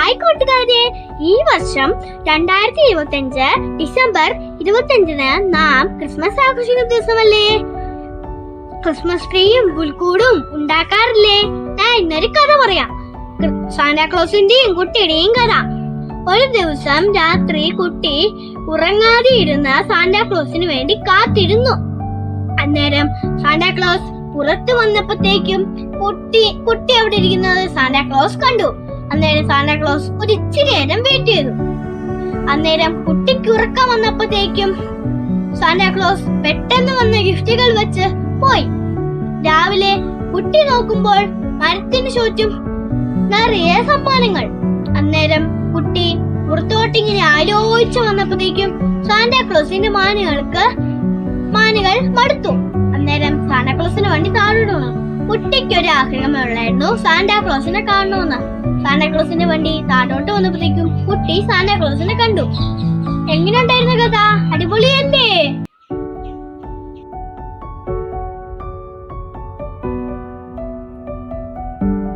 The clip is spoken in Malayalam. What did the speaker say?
ഹായ് കൂട്ടുകാരെ, ഈ വർഷം 2025 ഡിസംബർ 25 നാം ക്രിസ്മസ് ആഘോഷിക്കുന്ന ദിവസമല്ലേ. ക്രിസ്മസ് ട്രീയും പുൽക്കൂടും ഉണ്ടാക്കാറില്ലേ? ഞാൻ ഇന്നൊരു കഥ പറയാം. സാന്റാക്ലോസിന്റെയും കുട്ടിയുടെയും കഥ. ഒരു ദിവസം രാത്രി കുട്ടി ഉറങ്ങാതെ ഇരുന്ന സാന്റാക്ലോസിന് വേണ്ടി കാത്തിരുന്നു. അന്നേരം സാന്റാക്ലോസ് പുറത്തു വന്നപ്പോഴത്തേക്കും കുട്ടി അവിടെ ഇരിക്കുന്നത് സാന്റാക്ലോസ് കണ്ടു. അന്നേരം സാന്റാക്ലോസ് ഒരു ഇച്ചിരി നേരം വെയിറ്റ് ചെയ്തു. അന്നേരം കുട്ടിക്ക് ഉറക്കം വന്നപ്പോഴത്തേക്കും സാന്റാക്ലോസ് പെട്ടെന്ന് വന്ന ഗിഫ്റ്റുകൾ വെച്ച് പോയി. രാവിലെ കുട്ടി നോക്കുമ്പോൾ മരത്തിന് ചുറ്റും നിറയെ സമ്മാനങ്ങൾ. അന്നേരം കുട്ടി പുറത്തോട്ടിങ്ങനെ ആലോചിച്ച് വന്നപ്പോഴത്തേക്കും സാന്റാക്ലോസിന്റെ മാനുകൾ മടുത്തു. അന്നേരം സാന്റാക്ലോസിന്റെ വണ്ടി താഴോട്ട് വീണു. കുട്ടിക്ക് ഒരു ആഗ്രഹമുള്ളായിരുന്നു സാന്റാക്ലോസിനെ കാണണമെന്ന്. സാന്റാക്ലോസിന്റെ വണ്ടി താഴോട്ട് വന്നപ്പോഴത്തേക്കും കുട്ടി സാന്റാക്ലോസിനെ കണ്ടു. എങ്ങനെയുണ്ടായിരുന്ന കഥ? അടിപൊളി